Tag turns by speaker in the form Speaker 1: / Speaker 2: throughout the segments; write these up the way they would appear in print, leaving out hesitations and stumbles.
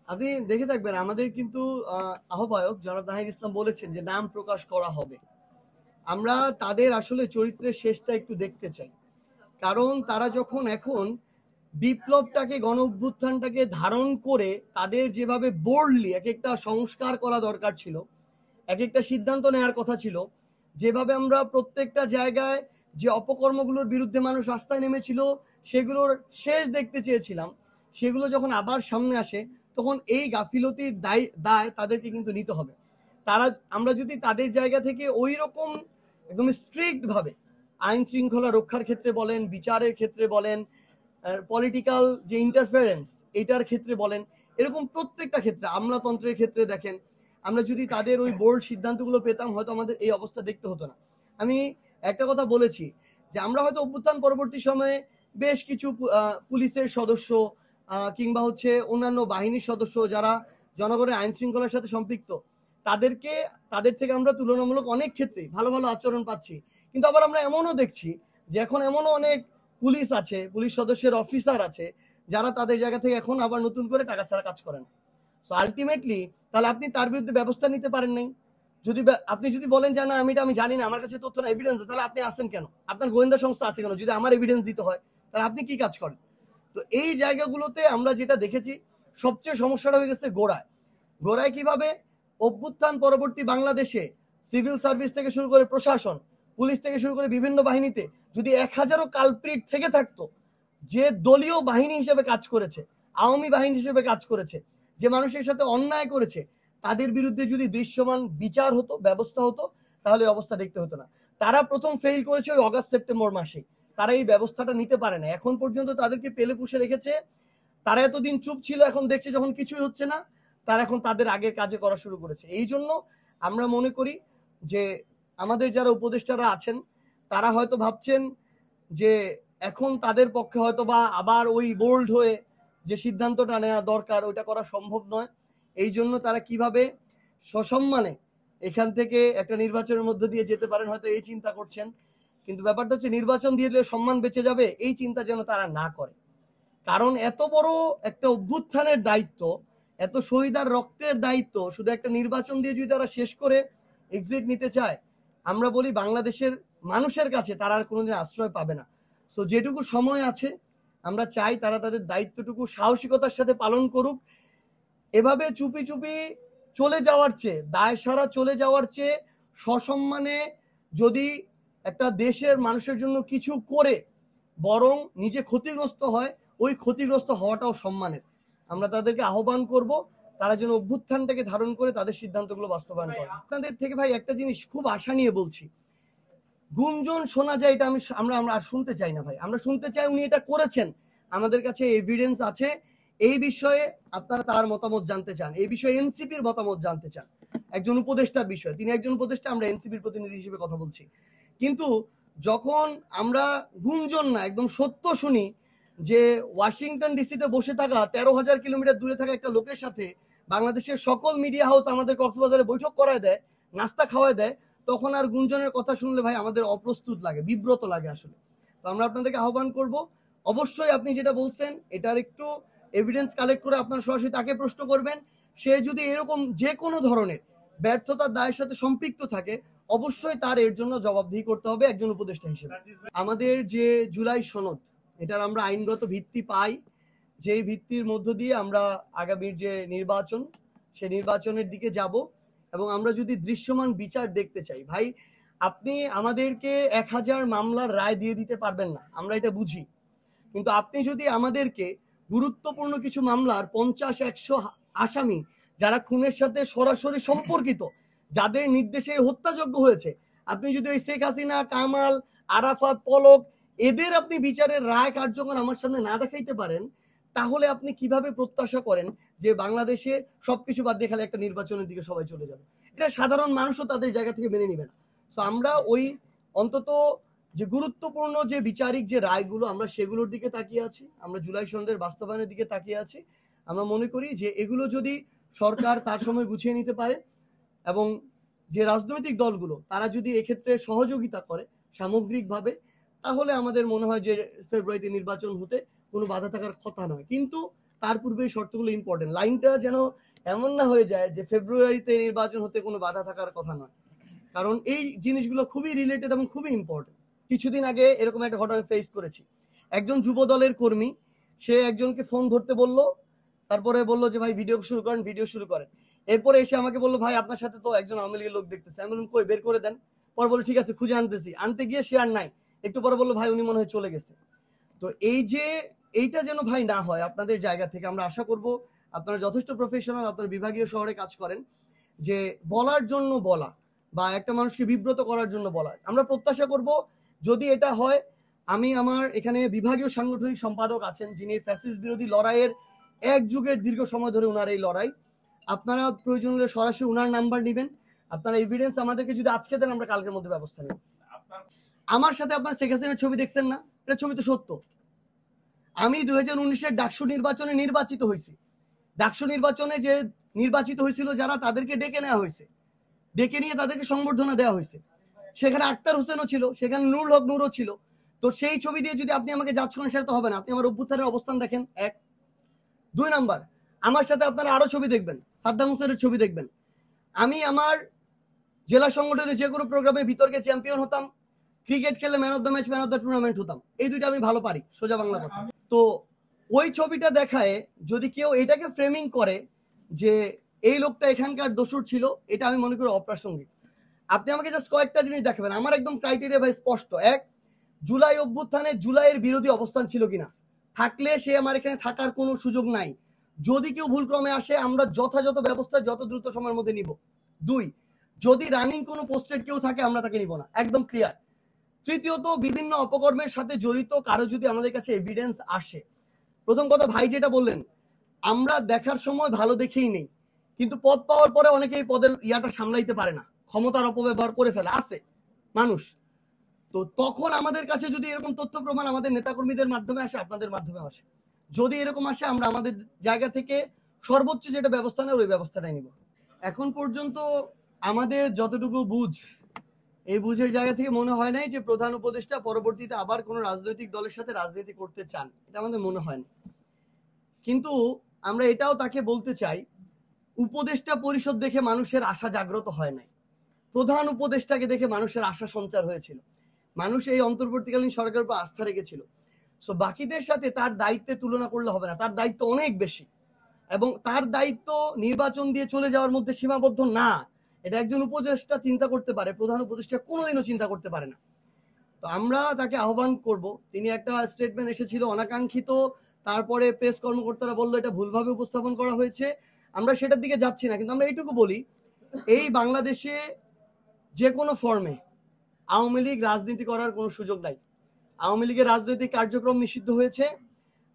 Speaker 1: আপনি দেখে থাকবেন আমাদের কিন্তু আহ্বায়ক জনাব নাহিদ ইসলাম বলেছেন যে নাম প্রকাশ করা হবে। আমরা তাদের আসলে চরিত্রের শেষটা একটু দেখতে চাই, কারণ তারা যখন এখন বিপ্লবটাকে গণ অভ্যুত্থানটাকে ধারণ করে তাদের যেভাবে বোল্ডলি এক একটা সংস্কার করা দরকার ছিল, এক একটা সিদ্ধান্ত নেওয়ার কথা ছিল, যেভাবে আমরা প্রত্যেকটা জায়গায় যে অপকর্মগুলোর বিরুদ্ধে মানুষ রাস্তায় নেমেছিল সেগুলোর শেষ দেখতে চেয়েছিলাম, সেগুলো যখন আবার সামনে আসে তখন এই গাফিলতির দায় তাদেরকে কিন্তু নিতে হবে। তারা আমরা যদি তাদের জায়গা থেকে ওই রকম একদম স্ট্রিক্ট ভাবে আইন শৃঙ্খলা রক্ষার ক্ষেত্রে বলেন, বিচারের ক্ষেত্রে বলেন, পলিটিক্যাল যে ইন্টারফারেন্স এটার ক্ষেত্রে বলেন, এরকম প্রত্যেকটা ক্ষেত্রে, আমলাতন্ত্রের ক্ষেত্রে দেখেন, আমরা যদি তাদের ওই বোল্ড সিদ্ধান্তগুলো পেতাম হয়তো আমাদের এই অবস্থা দেখতে হতো না। আমি একটা কথা বলেছি যে আমরা হয়তো অভ্যুত্থান পরবর্তী সময়ে বেশ কিছু পুলিশের সদস্য কিংবা হচ্ছে অন্যান্য বাহিনীর সদস্য যারা জনগণের আইন শৃঙ্খলার সাথে সম্পৃক্ত, তাদের থেকে আমরা তুলনামূলক অনেক ক্ষেত্রেই ভালো ভালো আচরণ পাচ্ছি। কিন্তু আবার আমরা এমনও দেখছি যে এখন এমনও অনেক পুলিশ আছে, পুলিশ সদস্যের অফিসার আছে যারা তাদের জায়গা থেকে এখন আবার নতুন করে টাকা ছাড়া কাজ করেন। সো আলটিমেটলি তাহলে আপনি তার বিরুদ্ধে ব্যবস্থা নিতে পারেন নাই। আপনি যদি বলেন যে না আমি জানি না, আমার কাছে তথ্য না, এভিডেন্স, তাহলে আপনি আসেন কেন? আপনার গোয়েন্দা সংস্থা আছে কেন? যদি আমার এভিডেন্স দিতে হয় তাহলে আপনি কি কাজ করেন? তো এই জায়গাগুলোতে আমরা যেটা দেখেছি সবচেয়ে সমস্যাটা হয়ে গেছে গোড়ায় কিভাবে অভ্যুত্থান পরবর্তী বাংলাদেশে সিভিল সার্ভিস থেকে শুরু করে প্রশাসন, পুলিশ থেকে শুরু করে বিভিন্ন বাহিনীতে যদি 1000ও কালপ্রিট থেকে থাকতো, যে দলীয় বাহিনী হিসেবে কাজ করেছে, আওয়ামী বাহিনী হিসেবে কাজ করেছে, যে মানুষের সাথে অন্যায় করেছে, তাদের বিরুদ্ধে যদি দৃশ্যমান বিচার হতো, ব্যবস্থা হতো, তাহলে অবস্থা দেখতে হতো না। তারা প্রথম ফেল করেছে ওই অগাস্ট সেপ্টেম্বর মাসে। তারা এই ব্যবস্থাটা নিতে পারে না, এখন পর্যন্ত তাদেরকে পেলে পুষে রেখেছে। তারা এতদিন চুপ ছিল, এখন দেখছে যখন কিছুই হচ্ছে না, তারা এখন তাদের আগের কাজে করা শুরু করেছে। এই জন্য আমরা মনে করি যে আমাদের যারা উপদেষ্টারা আছেন তারা হয়তো ভাবছেন যে এখন তাদের পক্ষে হয়তো বা আবার ওই বোল্ড হয়ে যে সিদ্ধান্তটা নেওয়া দরকার ওইটা করা সম্ভব নয়। এই জন্য তারা কিভাবে সসম্মানে এখান থেকে একটা নির্বাচনের মধ্যে দিয়ে যেতে পারেন হয়তো এই চিন্তা করছেন। কিন্তু ব্যাপারটা হচ্ছে নির্বাচন দিয়ে দিলে সম্মান বেঁচে যাবে, এই চিন্তা যেন তারা না করে। কারণ এত বড় একটা অভ্যুত্থানের দায়িত্ব, এত শহীদার রক্তের দায়িত্ব শুধু একটা নির্বাচন দিয়ে যদি তারা শেষ করে এক্সিট নিতে চায়, আমরা বলি বাংলাদেশের মানুষের কাছে তারা আর কোনোদিন আশ্রয় পাবে না। সো যেটুকু সময় আছে আমরা চাই তারা তাদের দায়িত্বটুকু সাহসিকতার সাথে পালন করুক। এভাবে চুপি চুপি চলে যাওয়ার চেয়ে, দায় সারা চলে যাওয়ার চেয়ে সসম্মানে যদি একটা দেশের মানুষের জন্য কিছু করে বরং নিজে ক্ষতিগ্রস্ত হয়, ওই ক্ষতিগ্রস্ত হওয়াটাও সম্মানের। আমরা তাদেরকে আহ্বান করব তারা যেন অভ্যুত্থানটাকে ধারণ করে তাদের সিদ্ধান্তগুলো বাস্তবায়ন করে। আপনাদের থেকে ভাই একটা জিনিস খুব আশা নিয়ে বলছি, গুঞ্জন শোনা যায় এটা আমরা আমরা আর শুনতে চাই না ভাই। আমরা শুনতে চাই উনি এটা করেছেন, আমাদের কাছে এভিডেন্স আছে। এই বিষয়ে আপনারা তার মতামত জানতে চান, এই বিষয়ে এনসিপির মতামত জানতে চান, একজন উপদেষ্টার বিষয়, তিনি একজন উপদেষ্টা, আমরা এনসিপির প্রতিনিধি হিসেবে কথা বলছি। কিন্তু যখন আমরা গুঞ্জন না একদম সত্য শুনি যে ওয়াশিংটন ডিসিতে বসে থাকা 13,000 কিলোমিটার দূরে থাকা একটা লোকের সাথে বাংলাদেশের সকল মিডিয়া হাউস আমাদের কক্সবাজারে বৈঠক করায় দেয়, নাস্তা খাওয়ায় দেয়, তখন আর গুঞ্জনের কথা শুনলে ভাই আমাদের অপ্রস্তুত লাগে, বিব্রত লাগে আসলে। তো আমরা আপনাদেরকে আহ্বান করব, অবশ্যই আপনি যেটা বলছেন এটার একটু এভিডেন্স কালেক্ট করে আপনার সরাসরি তাকে প্রশ্ন করবেন। সে যদি এরকম যে কোনো ধরনের ব্যর্থতার দায়ের সাথে সম্পৃক্ত থাকে অবশ্যই তার এর জন্য জবাবদিহি করতে হবে একজন উপদেষ্টা হিসেবে। আমাদের যে জুলাই সনদ, এটার আমরা আইনগত ভিত্তি পাই, যেই ভিত্তির মধ্য দিয়ে আমরা আগামীর যে নির্বাচন, সে নির্বাচনের দিকে যাব। এবং আমরা যদি দৃশ্যমান বিচার দেখতে চাই ভাই, আপনি আমাদেরকে 1000 মামলার রায় দিয়ে দিতে পারবেন না, আমরা এটা বুঝি। কিন্তু আপনি যদি আমাদেরকে গুরুত্বপূর্ণ কিছু মামলার 50-100 আসামি যারা খুনের সাথে সরাসরি সম্পর্কিত, যাদের নির্দেশে হত্যাযজ্ঞ হয়েছে, আপনি যদি ওই শেখ হাসিনা, কামাল, আরাফাত, পলক এদের আপনি বিচারের রায় কার্যকর আমার সামনে না দেখাইতে পারেন, তাহলে আপনি কিভাবে প্রত্যাশা করেন যে বাংলাদেশে সবকিছু বাদ দিয়ে খালি একটা নির্বাচনের দিকে সবাই চলে যাবে? এটা সাধারণ মানুষও তাদের জায়গা থেকে মেনে নিবে না। সো আমরা ওই অন্তত যে গুরুত্বপূর্ণ যে বিচারিক যে রায়গুলো আমরা সেগুলোর দিকে তাকিয়ে আছি, আমরা জুলাই সনদের বাস্তবায়নের দিকে তাকিয়ে আছি। আমরা মনে করি যে এগুলো যদি সরকার তার সময় গুছিয়ে নিতে পারে এবং যে রাজনৈতিক দলগুলো তারা যদি এক্ষেত্রে সহযোগিতা করে সামগ্রিকভাবে, তাহলে আমাদের মনে হয় যে ফেব্রুয়ারিতে নির্বাচন হতে কোনো বাধা থাকার কথা নয়। কিন্তু তার পূর্বে এই শর্তগুলো ইম্পর্টেন্ট। লাইনটা যেন এমন না হয়ে যায় যে ফেব্রুয়ারিতে নির্বাচন হতে কোনো বাধা থাকার কথা নয়, কারণ এই জিনিসগুলো খুবই রিলেটেড এবং খুবই ইম্পর্টেন্ট। কিছুদিন আগে এরকম একটা ঘটনা ফেস করেছি। একজন যুব দলের কর্মী, সে একজনকে ফোন ধরতে বলল, তারপরে বললো যে ভাই ভিডিও শুরু করেন, ভিডিও শুরু করেন। এরপরে এসে আমাকে বললো ভাই আপনার সাথে তো একজন আওয়ামী লীগের লোক দেখতেছে। আমি বললাম কই, বের করে দেন। পরে বললো ঠিক আছে খুঁজে আনতেছি। আনতে গিয়ে সে আর নাই। একটু পরে বললো ভাই উনি মনে হয় চলে গেছে। তো এই যে এইটা যেন ভাই না হয় আপনাদের জায়গা থেকে, আমরা আশা করব আপনারা যথেষ্ট প্রফেশনাল, আপনার বিভাগীয় শহরে কাজ করেন, যে বলার জন্য বলা বা একটা মানুষকে বিব্রত করার জন্য বলা। আমরা প্রত্যাশা করব যদি এটা হয়, আমি আমার এখানে বিভাগীয় সাংগঠনিক সম্পাদক আছেন যিনি ফ্যাসিস্ট বিরোধী লড়াইয়ের এক যুগের দীর্ঘ সময় ধরে ওনার এই লড়াই, আপনারা প্রয়োজন হলে সরাসরি ওনার নাম্বার নেবেন, আপনারা এভিডেন্স আমাদেরকে যদি আজকে দেন আমরা কালকের মধ্যে ব্যবস্থা নেব। আমার সাথে আপনার শেখ হাসিনার ছবি দেখছেন না? এটা ছবি তো সত্য। আমি 2019-এর ডাকসু নির্বাচনে নির্বাচিত হয়েছি। ডাকসু নির্বাচনে যে নির্বাচিত হয়েছিল যারা, তাদেরকে ডেকে নেওয়া হয়েছে, ডেকে নিয়ে তাদেরকে সংবর্ধনা দেওয়া হয়েছে। সেখানে আক্তার হোসেনও ছিল, সেখানে নুরুল হক নূরও ছিল। তো সেই ছবি দিয়ে যদি আপনি আমাকে জাজ করেন সেটা তো হবে না। আপনি আমার অভ্যুত্থানের অবস্থান দেখেন, এক। 2 নাম্বার, আমার সাথে আপনারা আরো ছবি দেখবেন, সাদ্দাম হোসেনের ছবি দেখবেন। আমি আমার জেলা সংগঠনের যে কোনো প্রোগ্রামে বিতর্কে চ্যাম্পিয়ন হতাম, ক্রিকেট খেলে man of the match, man of the tournament হতাম। এই দুইটা আমি ভালো পারি, সোজা বাংলা কথা। তো ওই ছবিটা দেখায় যদি কেউ এটাকে ফ্রেমিং করে যে এই লোকটা এখানকার দোষর ছিল, এটা আমি মনে করি অপ্রাসঙ্গিক। আপনি আমাকে জাস্ট কয়েকটা জিনিস দেখাবেন, আমার একদম ক্রাইটেরিয়া ভাই স্পষ্ট। এক, জুলাই অভ্যুত্থানে জুলাইয়ের বিরোধী অবস্থান ছিল কিনা, থাকলে সে আমার এখানে থাকার কোনো সুযোগ নাই। যদি কেউ ভুলক্রমে আসে আমরা যথাযথ ব্যবস্থা যত দ্রুত সময়ের মধ্যে নিব। 2, যদি রানিং কোনো পোস্টেড কেউ থাকে আমরা তাকে নিব না, একদম ক্লিয়ার। তৃতীয়ত, বিভিন্ন অপকর্মের সাথে জড়িত কারো যদি আমাদের কাছে এভিডেন্স আসে, প্রথম কথা ভাই যেটা বললেন, আমরা দেখার সময় ভালো দেখেই নেই, কিন্তু পদ পাওয়ার পরে অনেকে এই পদের ইয়াটা সামলাইতে পারে না, ক্ষমতার অপব্যবহার করে ফেলে, আছে মানুষ। তো তখন আমাদের কাছে যদি এরকম তথ্য প্রমাণ আমাদের নেতাকর্মীদের মাধ্যমে আসে, আপনাদের মাধ্যমে আসে, যদি এরকম আসে আমরা আমাদের জায়গা থেকে সর্বোচ্চ যেটা ব্যবস্থা নেয় ওই ব্যবস্থাটাই নিব। এখন পর্যন্ত আমাদের যতটুকু বুঝ, এই বুঝের জায়গা থেকে মনে হয় নাই যে প্রধান উপদেষ্টা পরবর্তীতে আবার কোনো রাজনৈতিক দলের সাথে রাজনীতি করতে চান, এটা আমাদের মনে হয় না। কিন্তু আমরা এটাও তাকে বলতে চাই, উপদেষ্টা পরিষদ দেখে মানুষের আশা জাগ্রত হয় নাই, প্রধান উপদেষ্টাকে দেখে মানুষের আশা সঞ্চার হয়েছিল। মানুষ এই অন্তর্বর্তীকালীন সরকারের উপর আস্থা রেখেছিল। সো বাকিদের সাথে তার দায়িত্বের তুলনা করলে হবে না, তার দায়িত্ব অনেক বেশি, এবং তার দায়িত্ব নির্বাচন দিয়ে চলে যাওয়ার মধ্যে সীমাবদ্ধ না। এটা একজন উপদেষ্টা চিন্তা করতে পারে, প্রধান উপদেষ্টা কোনোদিনও চিন্তা করতে পারে না। তো আমরা তাকে আহ্বান করব, তিনি একটা স্টেটমেন্ট এসেছিল অনাকাঙ্ক্ষিত, তারপরে প্রেস কর্মকর্তারা বললো এটা ভুলভাবে উপস্থাপন করা হয়েছে, আমরা সেটার দিকে যাচ্ছি না। কিন্তু আমরা এইটুকু বলি, এই বাংলাদেশে যে কোনো ফর্মে আওয়ামী লীগ রাজনীতি করার কোনো সুযোগ নাই। আওয়ামী লীগের রাজনৈতিক কার্যক্রম নিষিদ্ধ হয়েছে।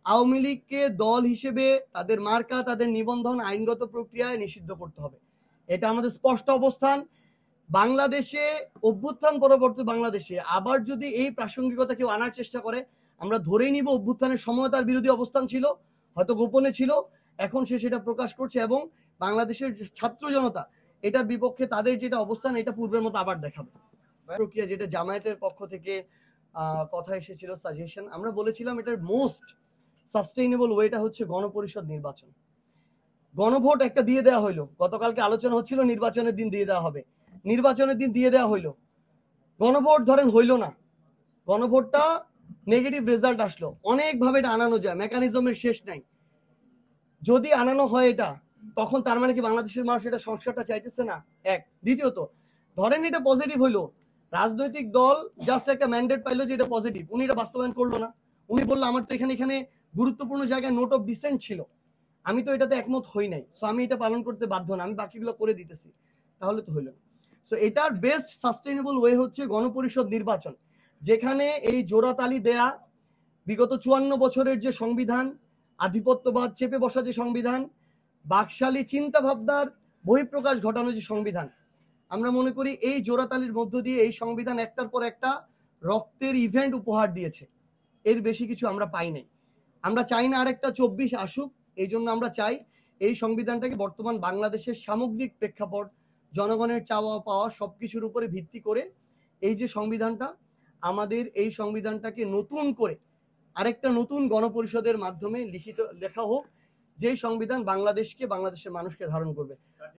Speaker 1: আওয়ামী লীগকে দল হিসেবে তাদের মার্কা, তাদের নিবন্ধন আইনগত প্রক্রিয়ায় নিষিদ্ধ করতে হবে, এটা আমাদের স্পষ্ট অবস্থান। বাংলাদেশে অভ্যুত্থান পরবর্তী বাংলাদেশে আবার যদি এই প্রাসঙ্গিকতা কেউ আনার চেষ্টা করে, আমরা ধরেই নিব অভ্যুত্থানের সময় তার বিরোধী অবস্থান ছিল, হয়তো গোপনে ছিল, এখন সে সেটা প্রকাশ করছে, এবং বাংলাদেশের ছাত্র জনতা এটার বিপক্ষে তাদের যেটা অবস্থান এটা পূর্বের মতো আবার দেখাবে। প্রক্রিয়া যেটা জামায়াতের পক্ষ থেকে কথা এসেছিল, সাজেশন, আমরা বলেছিলাম এটার মোস্ট সাস্টেইনেবল ওয়েটা হচ্ছে গণপরিষদ নির্বাচন। গণভোট একটা দিয়ে দেওয়া হইলো, গতকালকে আলোচনা হচ্ছিল নির্বাচনের দিন দিয়ে দেওয়া হবে, নির্বাচনের দিন দিয়ে দেওয়া হইলো, গণভোট ধরেন হইলো না, গণভোটটা নেগেটিভ রেজাল্ট আসলো, অনেকভাবে এটা আনানো যায়, মেকানিজমের শেষ নাই। যদি আনানো হয় এটা, তখন তার মানে কি বাংলাদেশের মানুষ এটা সংস্কারটা চাইতেছে না? এক। দ্বিতীয়ত, ধরেন এটা পজিটিভ হইলো, রাজনৈতিক দল জাস্ট একটা ম্যান্ডেট পাইলো যে এটা পজিটিভ, উনি এটা বাস্তবায়ন করলো না, উনি বললো আমার তো এখানে এখানে গুরুত্বপূর্ণ জায়গায় নোট অফ ডিসেন্ট ছিল, আমি তো এটাতে একমত হই নাই, সো আমি এটা পালন করতে বাধ্য না, আমি বাকিগুলো করে দিতেছি, তাহলে তো হইল না। সো এটার বেস্ট সাস্টেইনেবল ওয়ে হচ্ছে গণপরিষদ নির্বাচন, যেখানে এই জোড়াতালি দেয়া বিগত 54 বছরের যে সংবিধান, আধিপত্যবাদ চেপে বসা যে সংবিধান, বাকশালী চিন্তা ভাবনার বহিঃপ্রকাশ ঘটানো যে সংবিধান, আমরা মনে করি এই জোড়াতালির মধ্য দিয়ে এই সংবিধান একটার পর একটা রক্তের ইভেন্ট উপহার দিয়েছে, এর বেশি কিছু আমরা পাই নাই। আমরা চাই না আরেকটা 24 আসুক, এই জন্য আমরা চাই এই সংবিধানটাকে বর্তমান বাংলাদেশের সামগ্রিক প্রেক্ষাপট, জনগণের চাওয়া পাওয়া সবকিছুর উপরে ভিত্তি করে এই যে সংবিধানটা, আমাদের এই সংবিধানটাকে নতুন করে আরেকটা নতুন গণপরিষদের মাধ্যমে লেখা হোক, যে সংবিধান বাংলাদেশকে, বাংলাদেশের মানুষকে ধারণ করবে।